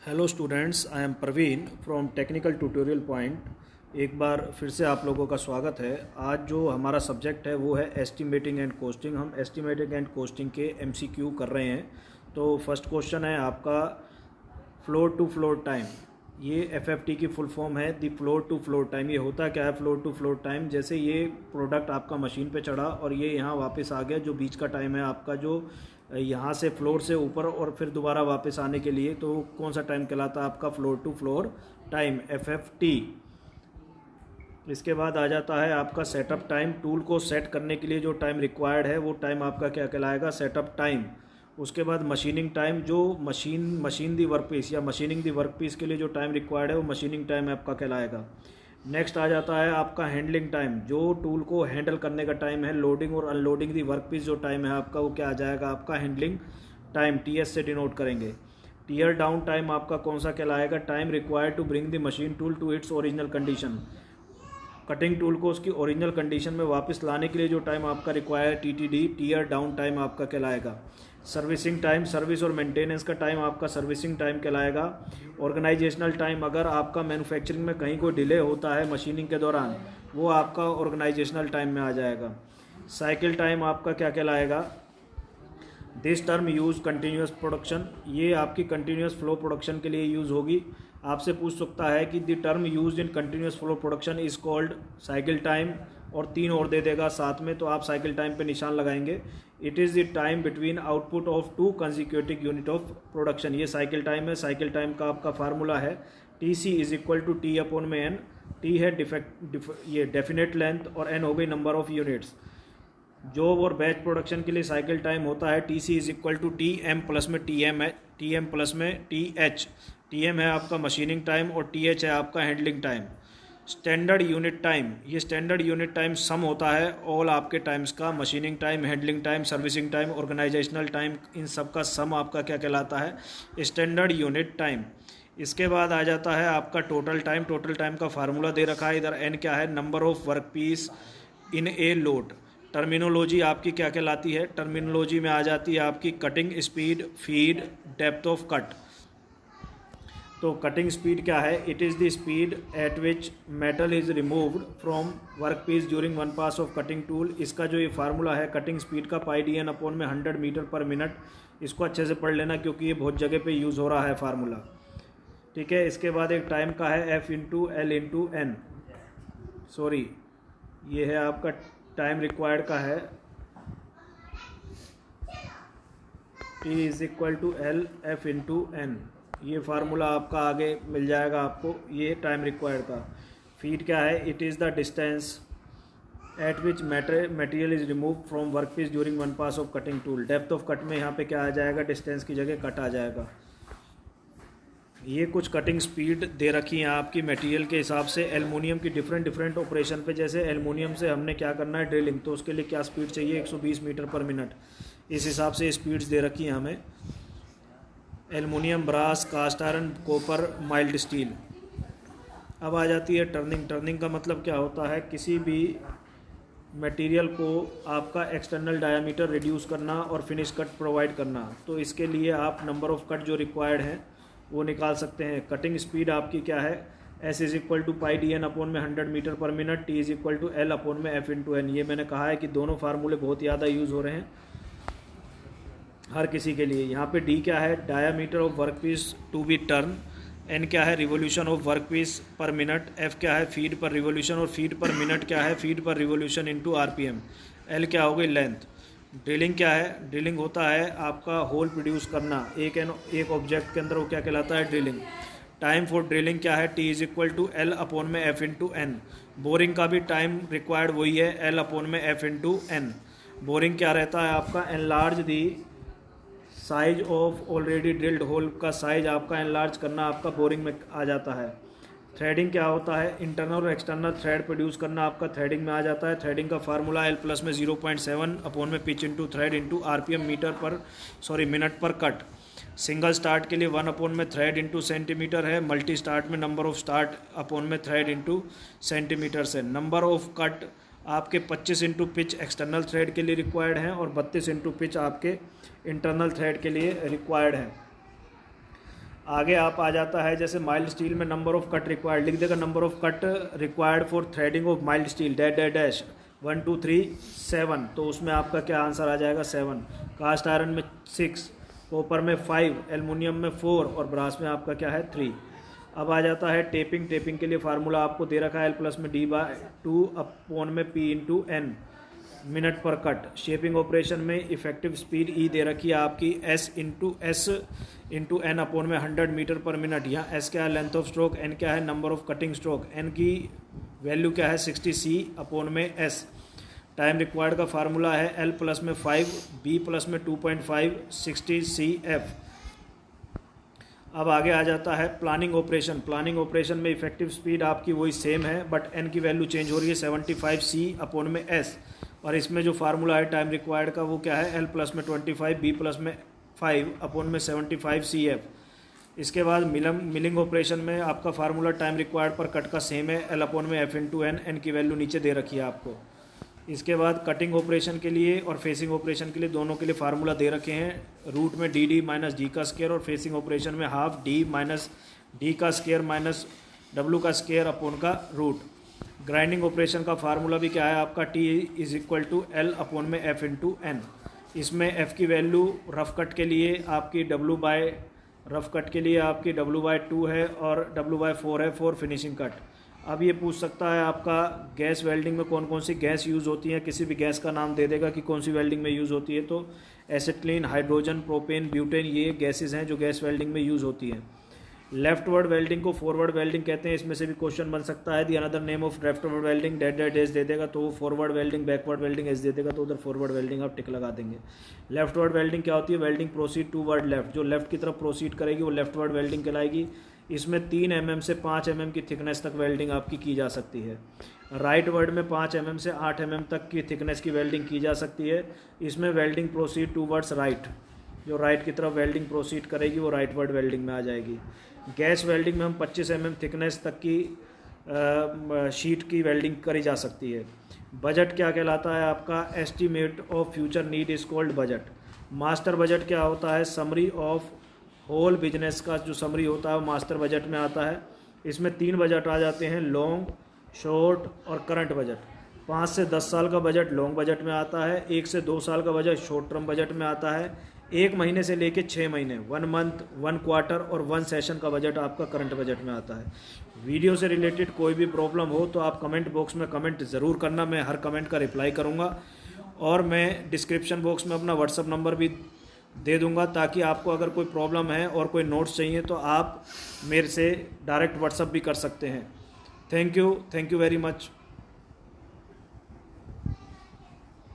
Hello students, I am Praveen from technical tutorial point. एक बार फिर से आप लोगों का स्वागत है। आज जो हमारा सब्जेक्ट है वो है एस्टिमेटिंग एंड कोस्टिंग। हम एस्टिमेटिंग एंड कोस्टिंग के एमसीक्यू कर रहे हैं। तो फर्स्ट क्वेश्चन है आपका फ्लोर टू फ्लोर टाइम। ये एफएफटी की फुल फॉर्म है, the floor to floor time. ये होता क्या है फ्लोर टू फ्लोर टाइम? जैसे ये प्रोडक्ट आपका मशीन पे चढ़ा और ये यहाँ वापस आ गया, जो बीच का टाइम है आपका, जो यहाँ से फ्लोर से ऊपर और फिर दोबारा वापस आने के लिए, तो कौन सा टाइम कहलाता है आपका? Floor to floor time, FFT. इसके बाद आ जाता है आपका सेटअप टाइम। टूल को सेट करने के लिए जो टाइम रिक्वायर्ड है वो टाइम आपका क्या कहलाएगा? Setup time. उसके बाद मशीनिंग टाइम, जो मशीन दी वर्क पीस या मशीनिंग दी वर्क पीस के लिए जो टाइम रिक्वायर्ड है वो मशीनिंग टाइम आपका कहलाएगा। नेक्स्ट आ जाता है आपका हैंडलिंग टाइम, जो टूल को हैंडल करने का टाइम है। लोडिंग और अनलोडिंग दी वर्क पीस जो टाइम है आपका, वो क्या आ जाएगा? आपका हैंडलिंग टाइम, टीएस से डिनोट करेंगे। टीयर डाउन टाइम आपका कौन सा कहलाएगा? Time required to bring the machine tool to its original condition. Cutting tool को उसकी ओरिजिनल कंडीशन में वापस लाने के लिए जो टाइम आपका require, TTD, tear down time आपका कहलाएगा। सर्विसिंग टाइम, सर्विस और मेंटेनेंस का टाइम आपका सर्विसिंग टाइम कहलाएगा। ऑर्गेनाइजेशनल टाइम, अगर आपका मैन्युफैक्चरिंग में कहीं कोई डिले होता है मशीनिंग के दौरान, वो आपका ऑर्गेनाइजेशनल टाइम में आ जाएगा। साइकिल टाइम आपका क्या कहलाएगा? This term use continuous production, ये आपकी कंटिन्यूस फ्लो प्रोडक्शन के लिए यूज़ होगी। आपसे पूछ सकता है कि the term used in continuous flow production is called cycle time, और 3 और दे देगा साथ में, तो आप साइकिल टाइम पे निशान लगाएंगे। It is the time between output of 2 consecutive unit of production, ये साइकिल टाइम है। साइकिल टाइम का आपका फार्मूला है T C is equal to T upon में एन। टी है ये डेफिनेट लेंथ और एन हो गई नंबर ऑफ यूनिट्स। जॉब और बैच प्रोडक्शन के लिए साइकिल टाइम होता है T C is equal to T M plus में टी एम है, टी एम प्लस में टी एच। टी एम है आपका मशीनिंग टाइम और टी एच है आपका handling time. Standard unit time, ये स्टैंडर्ड यूनिट टाइम सम होता है ऑल आपके टाइम्स का, machining time, handling time, servicing time, organizational time, इन सब का सम आपका क्या कहलाता है? Standard unit time. इसके बाद आ जाता है आपका टोटल टाइम। टोटल टाइम का फार्मूला दे रखा है इधर, एन क्या है? Number of work piece in a load. Terminology आपकी क्या कहलाती है? टर्मिनोलॉजी में आ जाती है आपकी cutting speed, feed, depth of cut. तो कटिंग स्पीड क्या है? It is the speed at which metal is removed from work piece during 1 pass of cutting tool. इसका जो ये फार्मूला है कटिंग स्पीड का, पाई डी एन अपॉन में 100 metre per minute. इसको अच्छे से पढ़ लेना क्योंकि ये बहुत जगह पे यूज़ हो रहा है फार्मूला, ठीक है। इसके बाद एक टाइम का है F into L into N, sorry ये है आपका टाइम रिक्वायर्ड का है, T is equal to L F into N. ये फार्मूला आपका आगे मिल जाएगा आपको, ये टाइम रिक्वायर्ड का। फीड क्या है? It is the distance at which material is remove from work piece during 1 pass of cutting tool. Depth of cut में यहाँ पे क्या आ जाएगा? डिस्टेंस की जगह कट आ जाएगा। ये कुछ कटिंग स्पीड दे रखी है आपकी मटेरियल के हिसाब से। एल्युमिनियम की डिफरेंट ऑपरेशन पे, जैसे एल्युमिनियम से हमने क्या करना है? ड्रिलिंग, तो उसके लिए क्या स्पीड चाहिए? 120 मीटर पर मिनट। इस हिसाब से स्पीड्स दे रखी हैं हमें। Aluminium, brass, cast iron, copper, mild steel. अब आ जाती है टर्निंग। टर्निंग का मतलब क्या होता है? किसी भी मटेरियल को आपका एक्सटर्नल डायामीटर रिड्यूस करना और फिनिश कट प्रोवाइड करना। तो इसके लिए आप नंबर ऑफ कट जो रिक्वायर्ड है वो निकाल सकते हैं। कटिंग स्पीड आपकी क्या है? S is equal to pi D N upon में 100 metre per minute, T is equal to L upon में एफ इंटू एन। ये मैंने कहा है कि दोनों फार्मूले बहुत ज़्यादा यूज़ हो रहे हैं हर किसी के लिए। यहाँ पे डी क्या है? Diameter of work piece to be turn. N क्या है? Revolution of work piece per minute. F क्या है? फीड पर रिवोल्यूशन, और फीड पर मिनट क्या है? Feed per revolution into RPM. L क्या हो गई? लेंथ। ड्रिलिंग क्या है? ड्रिलिंग होता है आपका होल प्रोड्यूस करना एक ऑब्जेक्ट के अंदर, वो क्या कहलाता है? ड्रिलिंग। टाइम फॉर ड्रिलिंग क्या है? T is equal to L upon में एफ इंटू एन। बोरिंग का भी टाइम रिक्वायर्ड वही है, एल अपॉन में एफ इंटू एन। बोरिंग क्या रहता है आपका? Enlarge the size of already drilled hole का साइज आपका एनलार्ज करना आपका बोरिंग में आ जाता है। थ्रेडिंग क्या होता है? इंटरनल और एक्सटर्नल थ्रेड प्रोड्यूस करना आपका थ्रेडिंग में आ जाता है। थ्रेडिंग का फार्मूला एल प्लस में 0.7 अपॉन में pitch into thread into RPM minute पर कट। सिंगल स्टार्ट के लिए 1 अपॉन में थ्रेड इंटू सेंटीमीटर है। मल्टी स्टार्ट में नंबर ऑफ स्टार्ट अपॉन में थ्रेड इंटू सेंटीमीटर से। नंबर ऑफ कट आपके 25 इंटू पिच एक्सटर्नल थ्रेड के लिए रिक्वायर्ड है और 32 इंटू पिच आपके इंटरनल थ्रेड के लिए रिक्वायर्ड है। आगे आप आ जाता है जैसे माइल्ड स्टील में नंबर ऑफ कट रिक्वायर्ड लिख देगा, number of cut required for threading of mild steel dash dash dash 1 2 3 7, तो उसमें आपका क्या आंसर आ जाएगा 7। कास्ट आयरन में 6, कॉपर में 5, एल्युमिनियम में 4 और ब्रास में आपका क्या है 3। अब आ जाता है टेपिंग। टेपिंग के लिए फार्मूला आपको दे रखा है L+D/2 अपॉन में P इंटू N मिनट पर कट। शेपिंग ऑपरेशन में इफेक्टिव स्पीड E दे रखी है आपकी S इंटू N अपॉन में 100 मीटर पर मिनट। यहाँ S क्या है लेंथ ऑफ स्ट्रोक, N क्या है number of cutting stroke, N की वैल्यू क्या है 60C अपॉन में S। टाइम रिक्वायर्ड का फार्मूला है L+5 B+में 2.5 60CF। अब आगे आ जाता है प्लानिंग ऑपरेशन। प्लानिंग ऑपरेशन में इफेक्टिव स्पीड आपकी वही सेम है बट N की वैल्यू चेंज हो रही है 75C अपॉन में S, और इसमें जो फार्मूला है टाइम रिक्वायर्ड का वो क्या है L+में 25 B+में 5 अपॉन में 75CF। इसके बाद मिलिंग ऑपरेशन में आपका फार्मूला टाइम रिक्वायर्ड पर कट का सेम है L अपॉन में F इंटू N, N की वैल्यू नीचे दे रखी है आपको। इसके बाद कटिंग ऑपरेशन के लिए और फेसिंग ऑपरेशन के लिए दोनों के लिए फार्मूला दे रखे हैं। रूट में डी माइनस डी का स्क्वायर और फेसिंग ऑपरेशन में हाफ डी माइनस डी का स्क्वायर माइनस डब्ल्यू का स्क्वायर अपॉन का रूट। ग्राइंडिंग ऑपरेशन का फार्मूला भी क्या है आपका T is equal to L upon में F इंटू N। इसमें F की वैल्यू रफ कट के लिए आपकी W/2 है और W/4 है फॉर फिनिशिंग कट। अब ये पूछ सकता है आपका गैस वेल्डिंग में कौन कौन सी गैस यूज़ होती है, किसी भी गैस का नाम दे देगा कि कौन सी वेल्डिंग में यूज़ होती है। तो एसिटिलीन, हाइड्रोजन, प्रोपेन, ब्यूटेन ये गैसेस हैं जो गैस वेल्डिंग में यूज़ होती हैं। लेफ्टवर्ड वेल्डिंग को फॉरवर्ड वेल्डिंग कहते हैं, इसमें से भी क्वेश्चन बन सकता है। The another name of leftward welding that that S दे देगा तो वो forward welding, backward welding S दे देगा तो उधर फॉरवर्ड वेल्डिंग आप टिक लगा देंगे। लेफ्टवर्ड वेल्डिंग क्या होती है, welding proceed toward left, जो लेफ्ट की तरफ प्रोसीड करेगी वो लेफ्टवर्ड वेल्डिंग कहलाएगी। इसमें 3 mm से 5 mm की थिकनेस तक वेल्डिंग आपकी की जा सकती है। राइट वर्ड में 5 mm से 8 mm तक की थिकनेस की वेल्डिंग की जा सकती है। इसमें वेल्डिंग प्रोसीड टूवर्ड्स राइट, जो राइट की तरफ वेल्डिंग प्रोसीड करेगी वो राइट वर्ड वेल्डिंग में आ जाएगी। गैस वेल्डिंग में हम 25 mm थिकनेस तक की शीट की वेल्डिंग करी जा सकती है। बजट क्या कहलाता है आपका, estimate of future need is called budget. Master budget क्या होता है, समरी ऑफ होल बिजनेस का जो समरी होता है वो मास्टर बजट में आता है। इसमें 3 बजट आ जाते हैं, लॉन्ग, शॉर्ट और करंट बजट। 5 से 10 साल का बजट लॉन्ग बजट में आता है, 1 से 2 साल का बजट शॉर्ट टर्म बजट में आता है, 1 महीने से लेके 6 महीने 1 मंथ, 1 क्वार्टर और 1 सेशन का बजट आपका करंट बजट में आता है। वीडियो से रिलेटेड कोई भी प्रॉब्लम हो तो आप कमेंट बॉक्स में कमेंट ज़रूर करना, मैं हर कमेंट का रिप्लाई करूँगा और मैं डिस्क्रिप्शन बॉक्स में अपना व्हाट्सअप नंबर भी दे दूंगा ताकि आपको अगर कोई प्रॉब्लम है और कोई नोट्स चाहिए तो आप मेरे से डायरेक्ट व्हाट्सअप भी कर सकते हैं। Thank you very much.